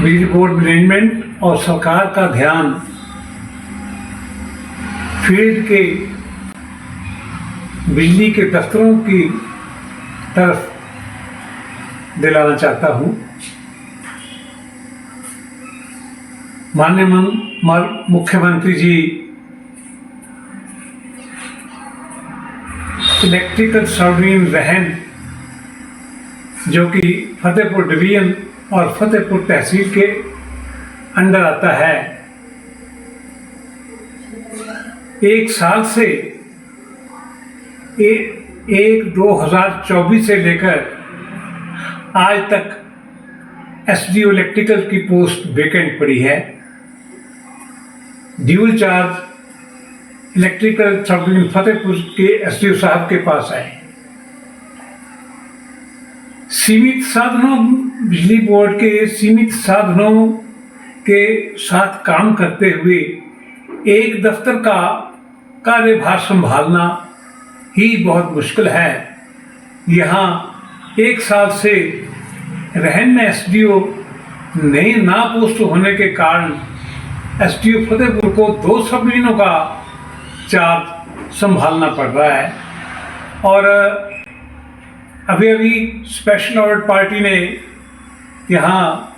बिजली board management और सरकार का ध्यान फील्ड के बिजली के दफ्तरों की तरफ दिलाना चाहता हूँ। माननीय मुख्यमंत्री जी इलेक्ट्रिकल सर्विंग रहन, जो कि फतेहपुर डिवीजन और फतेहपुर तहसील के अंडर आता है, एक साल से 2024 से लेकर आज तक एसडीओ इलेक्ट्रिकल की पोस्ट वेकेंट पड़ी है। Dual charge electrical serving Fatehpur के एसडीओ साहब के पास है। सीमित साधनों, बिजली बोर्ड के सीमित साधनों के साथ काम करते हुए एक दफ्तर का कार्यभार संभालना ही बहुत मुश्किल है। यहाँ एक साल से रहन में एसडीओ नहीं ना पोस्ट होने के कारण एसडीओ फतेहपुर को 2 सब डिवीजनों का चार्ज संभालना पड़ रहा है। और अभी स्पेशल ऑडिट पार्टी ने यहाँ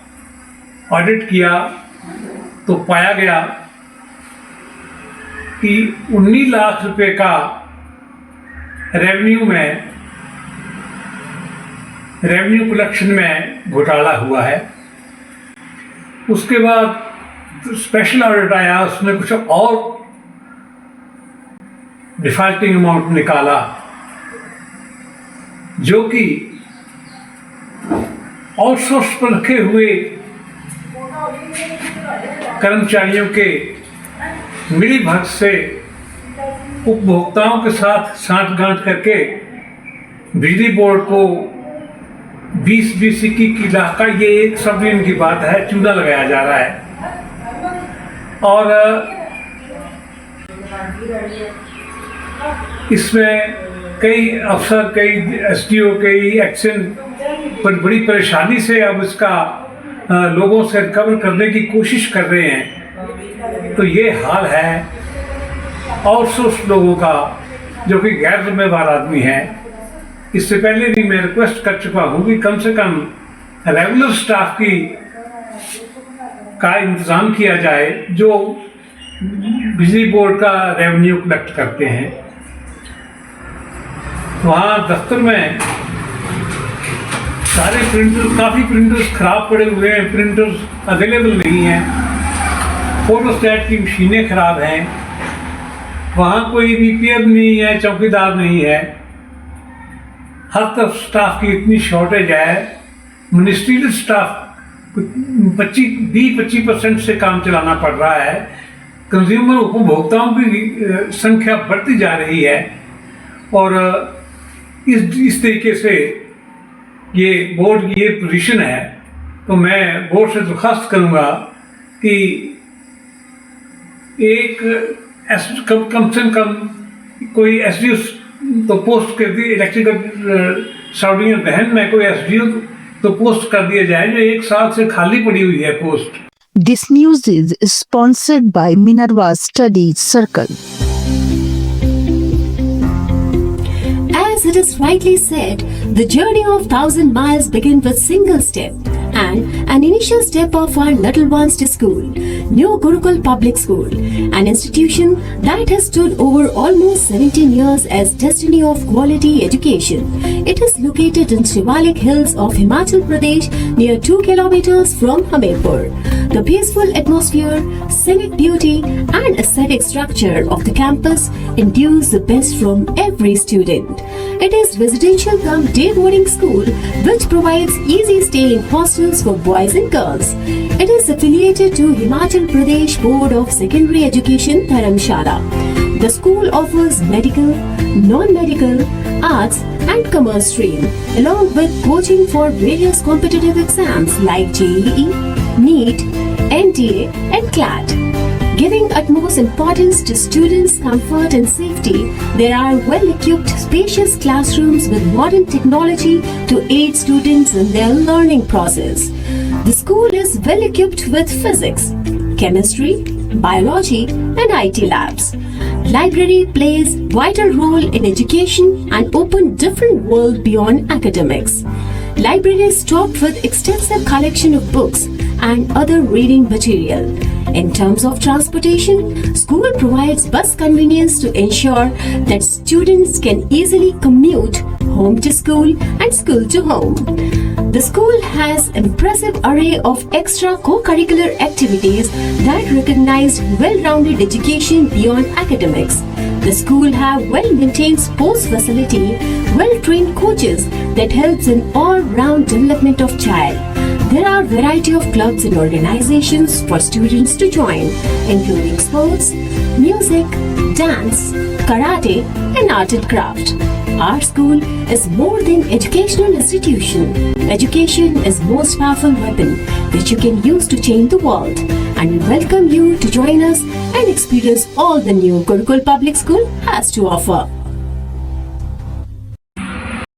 ऑडिट किया तो पाया गया कि 19 लाख रुपए का रेवेन्यू कलेक्शन में घोटाला हुआ है। उसके बाद स्पेशल ऑडिट आया, उसने कुछ और डिफॉल्टिंग अमाउंट निकाला, जो कि आउटसोर्स पर रखे हुए कर्मचारियों के मिली भगत से उपभोक्ताओं के साथ साठगांठ करके बिजली बोर्ड को 20 की लाख का, ये एक सब डिवीजन की बात है, चूना लगाया जा रहा है। और इसमें कई अफसर, कई एसडीओ, कई एक्शन पर बड़ी परेशानी से अब इसका लोगों से रिकवर करने की कोशिश कर रहे हैं। तो ये हाल है आउटसोर्स लोगों का, जो कि गैर जिम्मेदार आदमी है। इससे पहले भी मैं रिक्वेस्ट कर चुका हूँ कि कम से कम रेगुलर स्टाफ का इंतज़ाम किया जाए, जो बिजली बोर्ड का रेवेन्यू कलेक्ट करते हैं। वहाँ दफ्तर में सारे प्रिंटर, काफ़ी प्रिंटर्स खराब पड़े हुए हैं, प्रिंटर्स अवेलेबल नहीं हैं, फोटोस्टैट की मशीनें खराब हैं, वहाँ कोई बीपीएम नहीं है, चौकीदार नहीं है, हर तरफ स्टाफ की इतनी शॉर्टेज है। मिनिस्ट्रियल स्टाफ 20-25% से काम चलाना पड़ रहा है। कंज्यूमर उपभोक्ताओं की संख्या बढ़ती जा रही है और इस तरीके से ये बोर्ड की ये पोजीशन है। तो मैं बोर्ड से दरख्वास्त करूँगा कि कम से कम कोई एसडीओ तो पोस्ट कर दिए, इलेक्ट्रिकल सर्विंग रहन में कोई एसडीओ तो पोस्ट कर दिया जाए, जो एक साल से खाली पड़ी हुई है post. This news is sponsored by Minerva Studies Circle. As it is rightly said, the journey of 1,000 miles begins with single step, and an initial step of our little ones to school, New Gurukul Public School, an institution that has stood over almost 17 years as destiny of quality education. It is located in Shivalik Hills of Himachal Pradesh, near 2 kilometers from Hamirpur. The peaceful atmosphere, scenic beauty, and aesthetic structure of the campus induce the best from every student. It is residential cum day boarding school which provides easy stay in hostels for boys and girls. It is affiliated to Himachal Pradesh Board of Secondary Education, Dharamshala. The school offers medical, non-medical, arts and commerce stream, along with coaching for various competitive exams like JEE, NEET, NTA and CLAT. Giving utmost importance to students' comfort and safety, there are well-equipped, spacious classrooms with modern technology to aid students in their learning process. The school is well equipped with physics, chemistry, biology, and IT labs. Library plays vital role in education and open different world beyond academics. Library is stocked with extensive collection of books and other reading material. In terms of transportation, school provides bus convenience to ensure that students can easily commute home to school and school to home. The school has impressive array of extra co-curricular activities that recognize well-rounded education beyond academics. The school have well-maintained sports facility, well-trained coaches that helps in all-round development of child. There are variety of clubs and organizations for students to join, including sports, music, dance, karate, and art and craft. Our school is more than educational institution. Education is most powerful weapon which you can use to change the world. And we welcome you to join us and experience all the new Gurukul Public School has to offer.